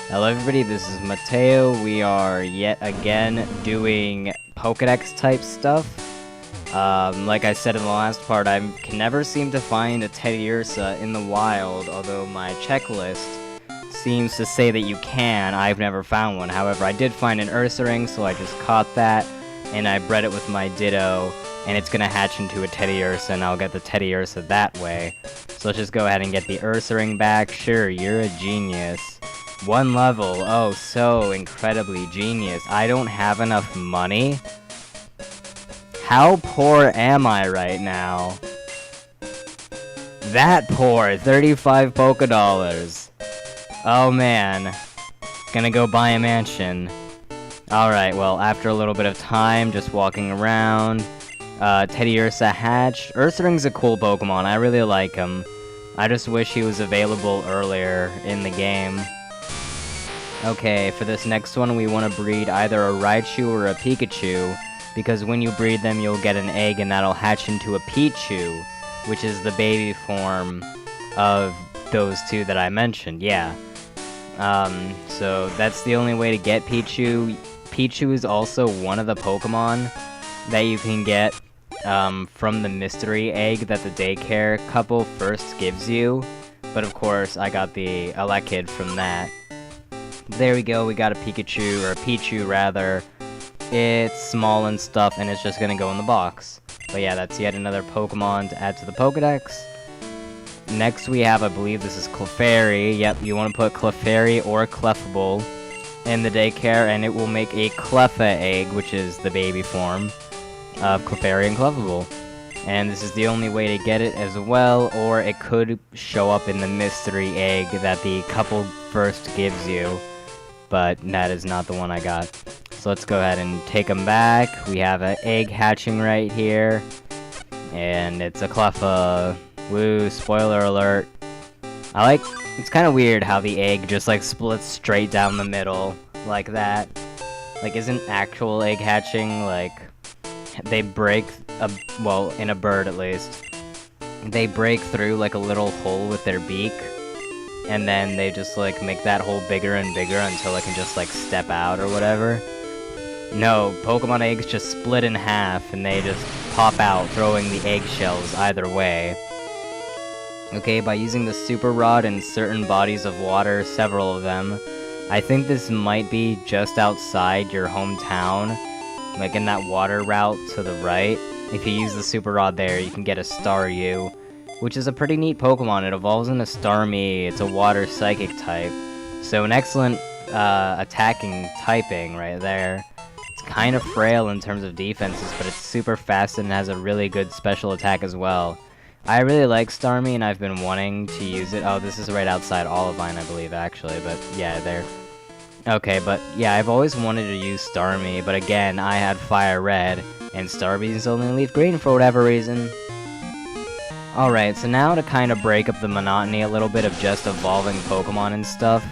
Hello everybody, this is Mateo. We are yet again doing Pokédex type stuff. Like I said in the last part, I can never seem to find a Teddiursa in the wild, although my checklist seems to say that you can. I've never found one. However, I did find an Ursaring, so I just caught that, and I bred it with my Ditto, and it's gonna hatch into a Teddiursa, and I'll get the Teddiursa that way. So let's just go ahead and get the Ursaring back. Sure, you're a genius. One level, oh, so incredibly genius. I don't have enough money? How poor am I right now? That poor, 35 Pokédollars. Oh man, gonna go buy a mansion. Alright, well, after a little bit of time, just walking around, Teddiursa hatched. Ursaring's a cool Pokemon, I really like him. I just wish he was available earlier in the game. Okay, for this next one, we want to breed either a Raichu or a Pikachu, because when you breed them, you'll get an egg and that'll hatch into a Pichu, which is the baby form of those two that I mentioned, yeah. So that's the only way to get Pichu. Pichu is also one of the Pokemon that you can get from the mystery egg that the daycare couple first gives you, but of course, I got the Elekid from that. There we go, we got a Pikachu, or a Pichu rather. It's small and stuff, and it's just gonna go in the box. But yeah, that's yet another Pokemon to add to the Pokedex. Next we have, I believe this is Clefairy. Yep, you want to put Clefairy or Clefable in the daycare, and it will make a Cleffa egg, which is the baby form of Clefairy and Clefable. And this is the only way to get it as well, or it could show up in the mystery egg that the couple first gives you. But that is not the one I got. So let's go ahead and take them back. We have an egg hatching right here. And it's a Cleffa. Woo, spoiler alert. It's kind of weird how the egg just like splits straight down the middle like that. Like, isn't actual egg hatching like they break well, in a bird at least, they break through like a little hole with their beak, and then they just like make that hole bigger and bigger until it can just like step out or whatever. No, Pokemon eggs just split in half and they just pop out, throwing the eggshells either way. Okay, by using the Super Rod in certain bodies of water, several of them, I think this might be just outside your hometown, like in that water route to the right. If you use the Super Rod there, you can get a Staryu, which is a pretty neat Pokemon. It evolves into Starmie. It's a water psychic type, so an excellent attacking typing right there. It's kind of frail in terms of defenses, but it's super fast and has a really good special attack as well. I really like Starmie, and I've been wanting to use it. Oh, this is right outside Olivine, I believe, actually, but yeah, there. Okay, but yeah, I've always wanted to use Starmie, but again, I had Fire Red, and Starmie's only Leaf Green for whatever reason. Alright, so now to kind of break up the monotony a little bit of just evolving Pokemon and stuff,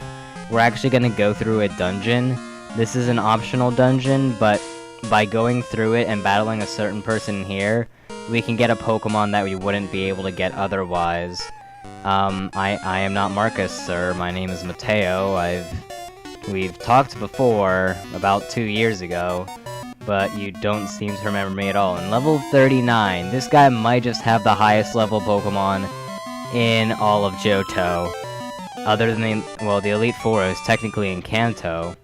we're actually going to go through a dungeon. This is an optional dungeon, but by going through it and battling a certain person here, we can get a Pokemon that we wouldn't be able to get otherwise. I am not Marcus, sir. My name is Mateo. We've talked before, about 2 years ago, but you don't seem to remember me at all. In level 39, this guy might just have the highest level Pokemon in all of Johto. Other than the Elite Four is technically in Kanto.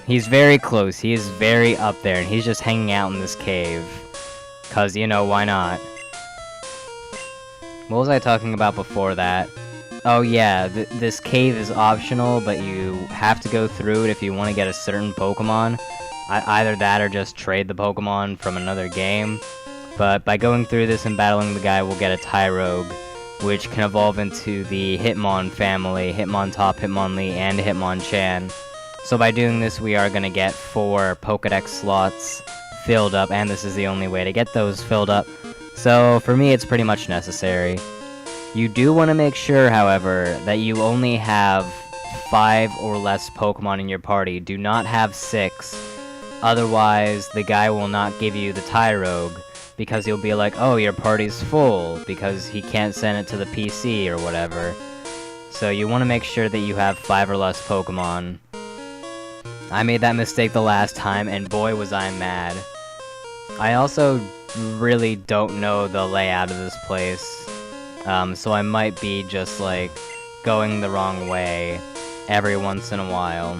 He's very close, he is very up there, and he's just hanging out in this cave. 'Cause, you know, why not? What was I talking about before that? Oh yeah, this cave is optional, but you have to go through it if you want to get a certain Pokemon. Either that or just trade the Pokemon from another game. But by going through this and battling the guy, we'll get a Tyrogue, which can evolve into the Hitmon family, Hitmontop, Hitmonlee, and Hitmonchan. So by doing this, we are going to get 4 Pokedex slots filled up, and this is the only way to get those filled up. So for me, it's pretty much necessary. You do want to make sure, however, that you only have 5 or less Pokemon in your party. Do not have 6. Otherwise, the guy will not give you the Tyrogue, because he'll be like, oh, your party's full, because he can't send it to the PC or whatever. So you want to make sure that you have 5 or less Pokemon. I made that mistake the last time, and boy was I mad. I also really don't know the layout of this place, so I might be just, like, going the wrong way every once in a while.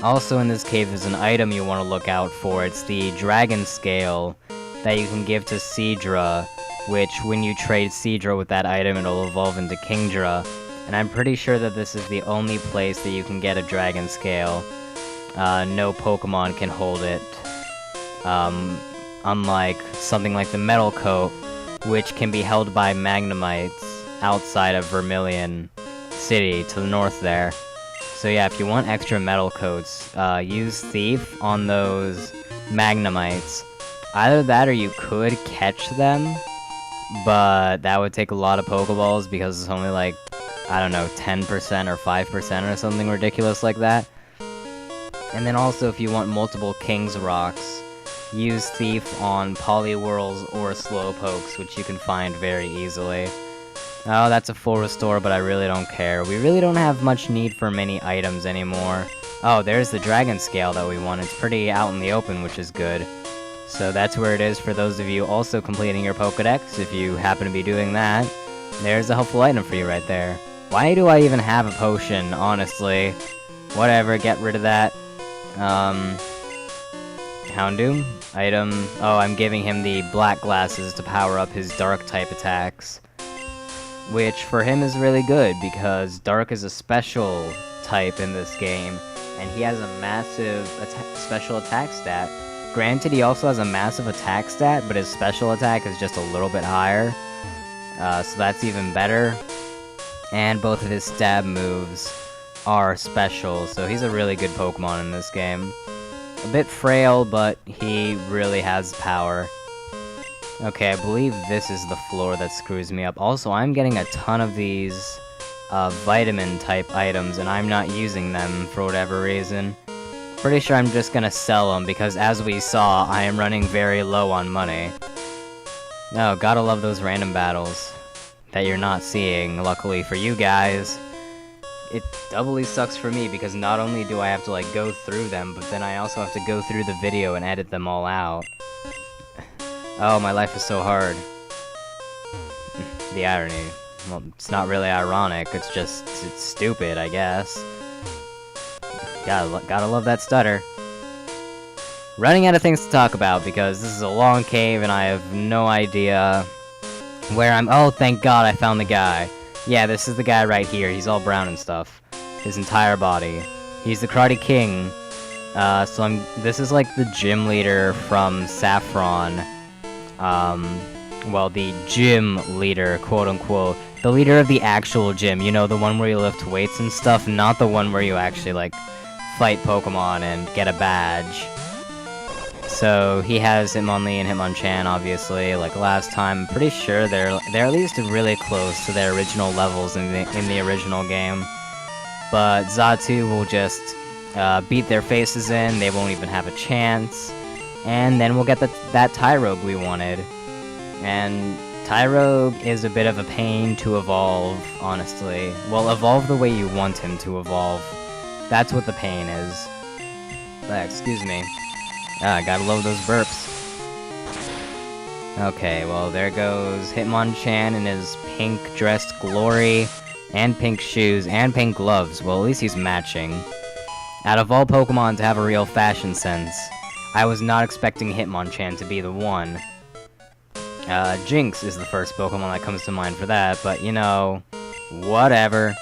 Also in this cave is an item you want to look out for. It's the Dragon Scale that you can give to Seadra, which when you trade Seadra with that item, it'll evolve into Kingdra. And I'm pretty sure that this is the only place that you can get a Dragon Scale. No Pokemon can hold it. Unlike something like the Metal Coat, which can be held by Magnemites outside of Vermilion City to the north there. So yeah, if you want extra Metal Coats, use Thief on those Magnemites. Either that or you could catch them, but that would take a lot of Pokeballs because it's only like, I don't know, 10% or 5% or something ridiculous like that. And then also if you want multiple King's Rocks, use Thief on Poliwhirls or Slowpokes, which you can find very easily. Oh, that's a full restore, but I really don't care. We really don't have much need for many items anymore. Oh, there's the Dragon Scale that we want. It's pretty out in the open, which is good. So that's where it is for those of you also completing your Pokedex. If you happen to be doing that, there's a helpful item for you right there. Why do I even have a potion, honestly? Whatever, get rid of that. Houndoom? Item. Oh, I'm giving him the black glasses to power up his dark-type attacks. Which, for him, is really good, because dark is a special type in this game, and he has a massive special attack stat. Granted, he also has a massive attack stat, but his special attack is just a little bit higher. So that's even better. And both of his stab moves are special, so he's a really good Pokemon in this game. A bit frail, but he really has power. Okay, I believe this is the floor that screws me up. Also, I'm getting a ton of these vitamin-type items, and I'm not using them for whatever reason. Pretty sure I'm just gonna sell them, because as we saw, I am running very low on money. No, gotta love those random battles that you're not seeing, luckily for you guys. It doubly sucks for me, because not only do I have to, like, go through them, but then I also have to go through the video and edit them all out. Oh, my life is so hard. The irony. Well, it's not really ironic, it's just, it's stupid, I guess. Gotta love that stutter. Running out of things to talk about, because this is a long cave and I have no idea where I'm— oh, thank God I found the guy. Yeah, this is the guy right here. He's all brown and stuff. His entire body. He's the Karate King. This is like the gym leader from Saffron. Well, the gym leader, quote-unquote. The leader of the actual gym, you know, the one where you lift weights and stuff, not the one where you actually, like, fight Pokemon and get a badge. So, he has Hitmonlee and Hitmonchan, obviously, like last time. I'm pretty sure they're at least really close to their original levels in the original game. But Xatu will just beat their faces in, they won't even have a chance. And then we'll get that Tyrogue we wanted. And Tyrogue is a bit of a pain to evolve, honestly. Well, evolve the way you want him to evolve. That's what the pain is. Excuse me. Gotta love those burps. Okay, well, there goes Hitmonchan in his pink-dressed glory, and pink shoes, and pink gloves. Well, at least he's matching. Out of all Pokemon to have a real fashion sense, I was not expecting Hitmonchan to be the one. Jinx is the first Pokemon that comes to mind for that, but, you know, whatever.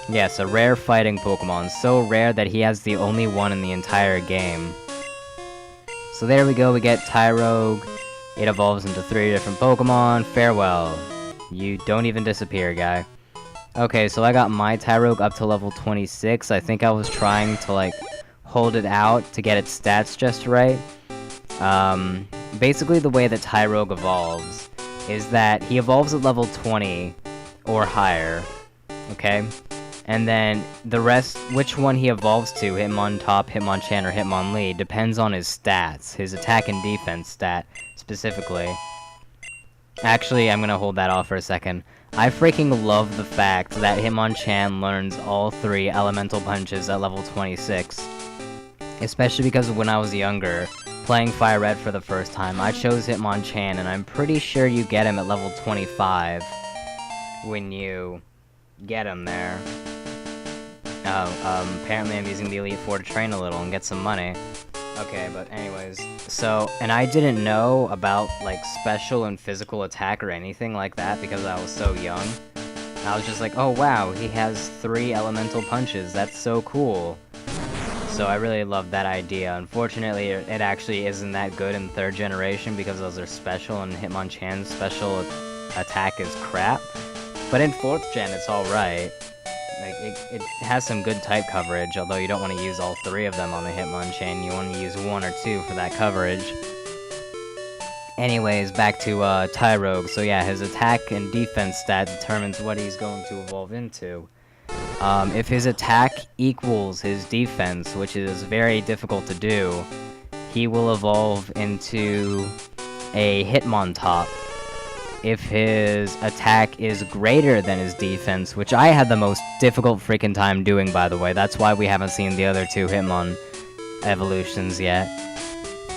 Yes, a rare fighting Pokemon, so rare that he has the only one in the entire game. So there we go, we get Tyrogue. It evolves into 3 different Pokemon. Farewell. You don't even disappear, guy. Okay, so I got my Tyrogue up to level 26. I think I was trying to, like, hold it out to get its stats just right. Basically the way that Tyrogue evolves is that he evolves at level 20 or higher, okay? And then the rest, which one he evolves to, Hitmontop, Hitmonchan, or Hitmonlee, depends on his stats, his attack and defense stat, specifically. Actually, I'm gonna hold that off for a second. I freaking love the fact that Hitmonchan learns all 3 elemental punches at level 26. Especially because when I was younger, playing Fire Red for the first time, I chose Hitmonchan, and I'm pretty sure you get him at level 25 when you get him there. Apparently I'm using the Elite Four to train a little and get some money. Okay, but anyways, so, and I didn't know about, like, special and physical attack or anything like that because I was so young. I was just like, oh wow, he has 3 elemental punches, that's so cool. So I really love that idea. Unfortunately, it actually isn't that good in 3rd generation because those are special and Hitmonchan's special attack is crap. But in 4th gen, it's alright. Like, it has some good type coverage, although you don't want to use all 3 of them on the Hitmonchan. You want to use 1 or 2 for that coverage. Anyways, back to Tyrogue. So yeah, his attack and defense stat determines what he's going to evolve into. If his attack equals his defense, which is very difficult to do, he will evolve into a Hitmontop. If his attack is greater than his defense, which I had the most difficult freaking time doing, by the way, that's why we haven't seen the other 2 Hitmon evolutions yet.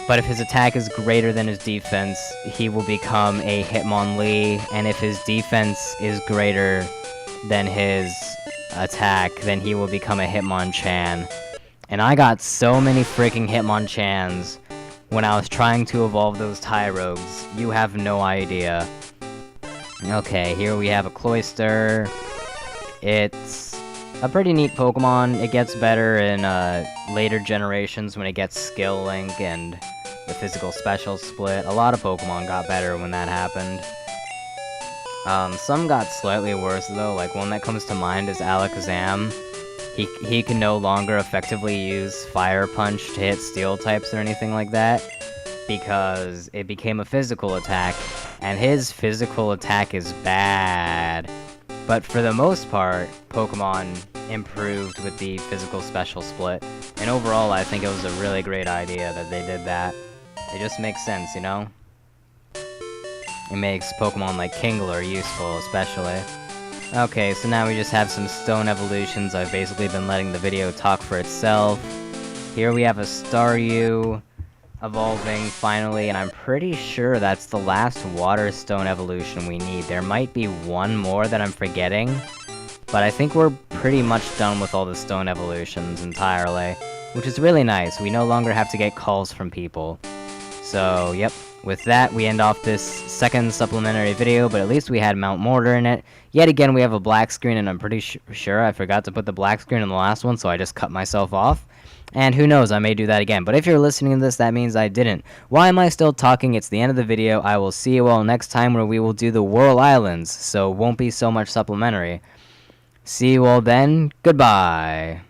But if his attack is greater than his defense, he will become a Hitmonlee, and if his defense is greater than his attack, then he will become a Hitmonchan. And I got so many freaking Hitmonchans when I was trying to evolve those Tyrogues. You have no idea. Okay, here we have a Cloyster. It's a pretty neat Pokemon. It gets better in later generations when it gets Skill Link and the physical special split. A lot of Pokemon got better when that happened. Some got slightly worse though, like one that comes to mind is Alakazam. He can no longer effectively use Fire Punch to hit Steel types or anything like that, because it became a physical attack, and his physical attack is bad. But for the most part, Pokemon improved with the physical special split, and overall I think it was a really great idea that they did that. It just makes sense, you know? It makes Pokemon like Kingler useful, especially. Okay, so now we just have some stone evolutions. I've basically been letting the video talk for itself. Here we have a Staryu evolving, finally, and I'm pretty sure that's the last Water Stone evolution we need. There might be one more that I'm forgetting, but I think we're pretty much done with all the stone evolutions entirely, which is really nice. We no longer have to get calls from people. So, yep. With that, we end off this second supplementary video, but at least we had Mount Mortar in it. Yet again, we have a black screen, and I'm pretty sure I forgot to put the black screen in the last one, so I just cut myself off. And who knows, I may do that again. But if you're listening to this, that means I didn't. Why am I still talking? It's the end of the video. I will see you all next time where we will do the Whirl Islands, so it won't be so much supplementary. See you all then. Goodbye.